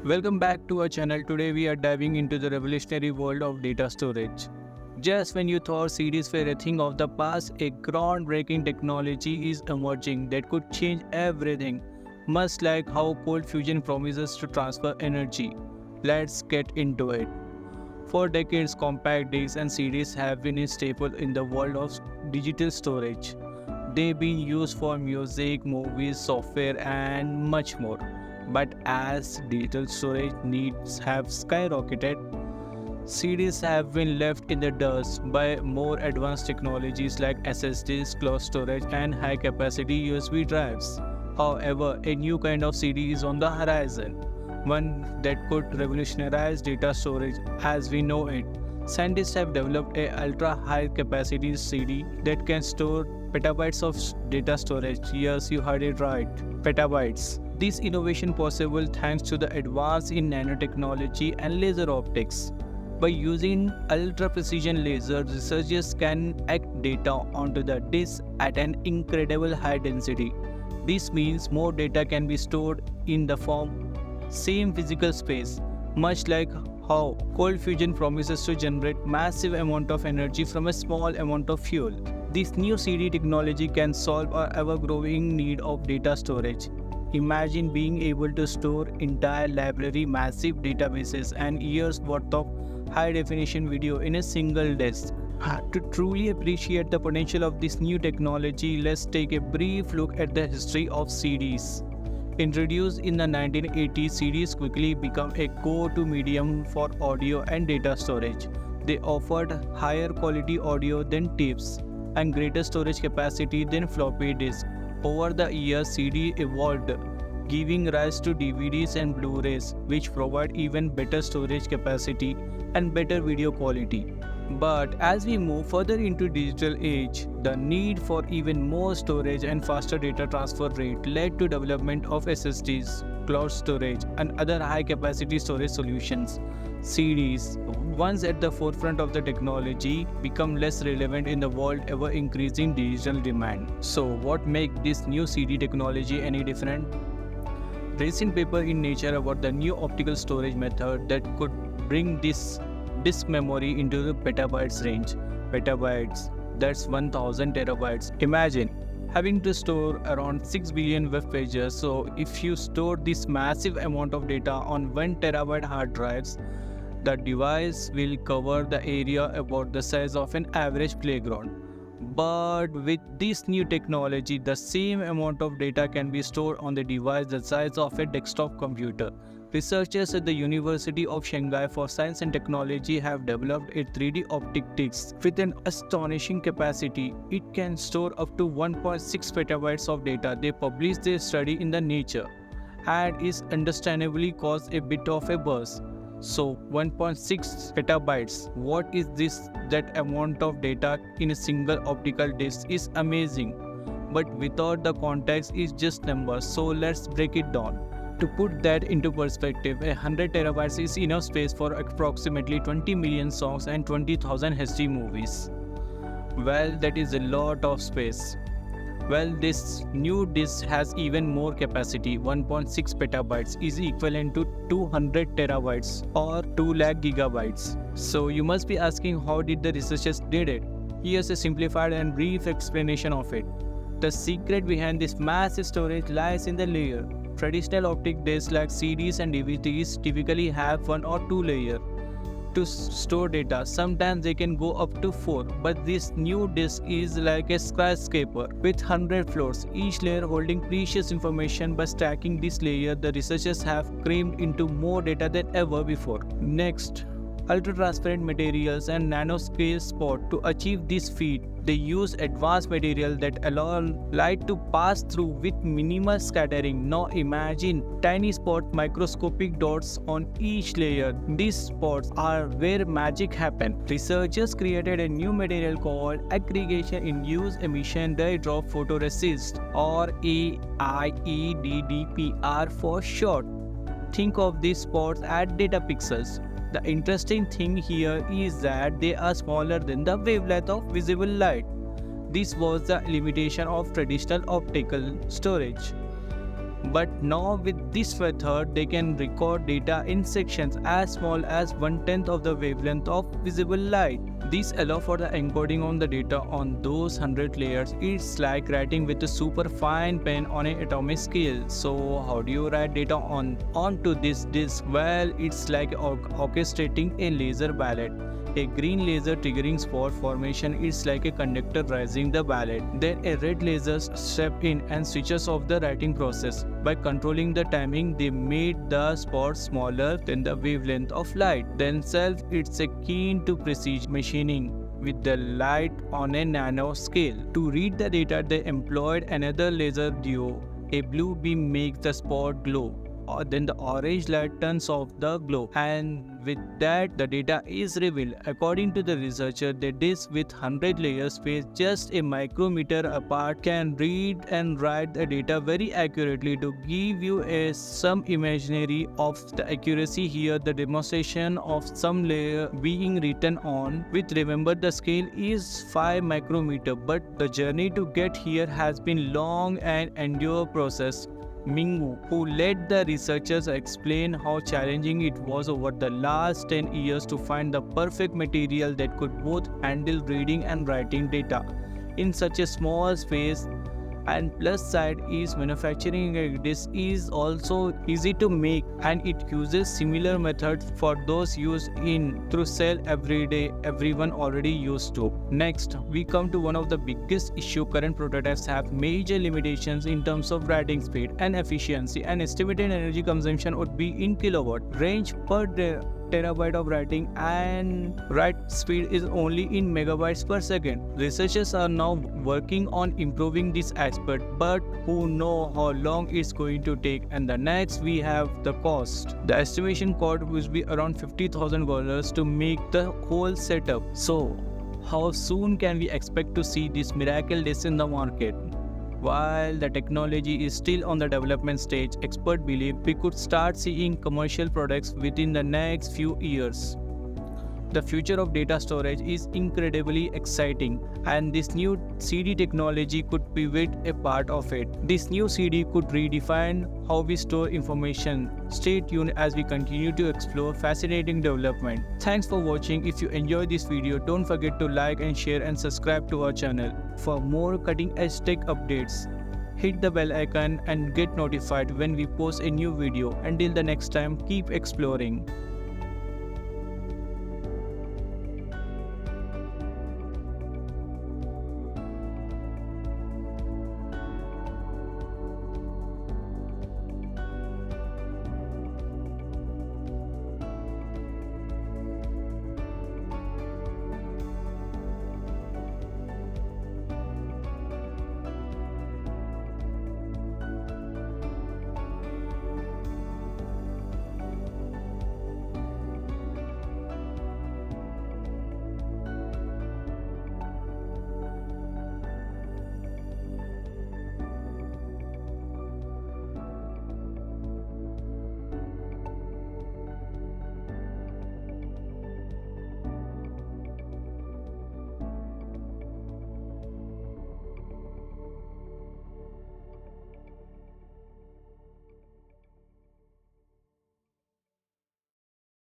Welcome back to our channel. Today we are diving into the revolutionary world of data storage. Just when you thought CDs were a thing of the past, a groundbreaking technology is emerging that could change everything, much like how cold fusion promises to transfer energy. Let's get into it. For decades, compact discs and CDs have been a staple in the world of digital storage. They've been used for music, movies, software, and much more. But as digital storage needs have skyrocketed, CDs have been left in the dust by more advanced technologies like SSDs, cloud storage, and high capacity USB drives. However, a new kind of CD is on the horizon, one that could revolutionize data storage as we know it. Scientists have developed a ultra high capacity CD that can store petabytes of data storage. Yes, you heard it right, petabytes. This innovation possible thanks to the advance in nanotechnology and laser optics. By using ultra-precision lasers, researchers can act data onto the disk at an incredible high density. This means more data can be stored in the same physical space, much like how cold fusion promises to generate massive amount of energy from a small amount of fuel. This new CD technology can solve our ever-growing need of data storage. Imagine being able to store entire library, massive databases, and years worth of high-definition video in a single disk. To truly appreciate the potential of this new technology, let's take a brief look at the history of CDs. Introduced in the 1980s, CDs quickly became a go-to medium for audio and data storage. They offered higher quality audio than tapes and greater storage capacity than floppy disks. Over the years, CD evolved, giving rise to DVDs and Blu-rays, which provide even better storage capacity and better video quality. But as we move further into digital age, the need for even more storage and faster data transfer rate led to development of SSDs, cloud storage, and other high-capacity storage solutions. CDs, once at the forefront of the technology, become less relevant in the world ever-increasing digital demand. So, what makes this new CD technology any different? Recent paper in Nature about the new optical storage method that could bring this disk memory into the petabytes range. Petabytes, that's 1000 terabytes. Imagine having to store around 6 billion web pages. So if you store this massive amount of data on 1 terabyte hard drives, the device will cover the area about the size of an average playground. But with this new technology, the same amount of data can be stored on the device the size of a desktop computer. Researchers at the University of Shanghai for Science and Technology have developed a 3D optic disk with an astonishing capacity. It can store up to 1.6 petabytes of data. They published their study in the Nature and is understandably caused a bit of a buzz. So 1.6 petabytes, what is this? That amount of data in a single optical disk is amazing. But without the context, it's just numbers. So let's break it down. To put that into perspective, 100 terabytes is enough space for approximately 20 million songs and 20,000 HD movies. Well, that is a lot of space. Well, this new disk has even more capacity. 1.6 petabytes is equivalent to 200 terabytes or 2 lakh gigabytes. So you must be asking, how did the researchers did it? Here's a simplified and brief explanation of it. The secret behind this massive storage lies in the layer. Traditional optic discs like CDs and DVDs typically have 1 or 2 layers to store data. Sometimes they can go up to 4, but this new disk is like a skyscraper with 100 floors, each layer holding precious information. By stacking this layer, the researchers have crammed into more data than ever before. Next, ultra-transparent materials and nanoscale spot. To achieve this feat, they use advanced material that allow light to pass through with minimal scattering. Now imagine tiny spot, microscopic dots on each layer. These spots are where magic happens. Researchers created a new material called aggregation-induced emission dye drop photoresist, or AIEDDPR for short. Think of these spots as data pixels. The interesting thing here is that they are smaller than the wavelength of visible light. This was the limitation of traditional optical storage. But now with this method, they can record data in sections as small as 1/10 of the wavelength of visible light. This allows for the encoding on the data on those 100 layers. It's like writing with a super fine pen on an atomic scale. So how do you write data onto this disk? Well, it's like orchestrating a laser ballet. A green laser triggering spot formation is like a conductor rising the ballet. Then a red laser steps in and switches off the writing process. By controlling the timing, they made the spots smaller than the wavelength of light. Themselves, it's a keen to precision machining with the light on a nano scale. To read the data, they employed another laser duo. A blue beam makes the spot glow. Then the orange light turns off the glow, and with that the data is revealed. According to the researcher, the disk with 100 layers spaced just a micrometer apart can read and write the data very accurately. To give you some imaginary of the accuracy here, the demonstration of some layer being written on with, remember, the scale is 5 micrometer, but the journey to get here has been long and endure process. Mingwu, who led the researchers, explained how challenging it was over the last 10 years to find the perfect material that could both handle reading and writing data in such a small space. And plus side is manufacturing a disk is also easy to make, and it uses similar methods for those used in through cell every day everyone already used to. Next, we come to one of the biggest issue. Current prototypes have major limitations in terms of writing speed and efficiency, and estimated energy consumption would be in kilowatt range per terabyte of writing, and write speed is only in megabytes per second. Researchers are now working on improving this aspect, but who know how long it's going to take. And the next we have the cost. The estimation cost will be around $50,000 to make the whole setup. So how soon can we expect to see this miracle disk in the market? While the technology is still on the development stage, experts believe we could start seeing commercial products within the next few years. The future of data storage is incredibly exciting, and this new CD technology could pivot a part of it. This new CD could redefine how we store information. Stay tuned as we continue to explore fascinating development. Thanks for watching. If you enjoyed this video, don't forget to like and share and subscribe to our channel. For more cutting-edge tech updates, hit the bell icon and get notified when we post a new video. Until the next time, keep exploring.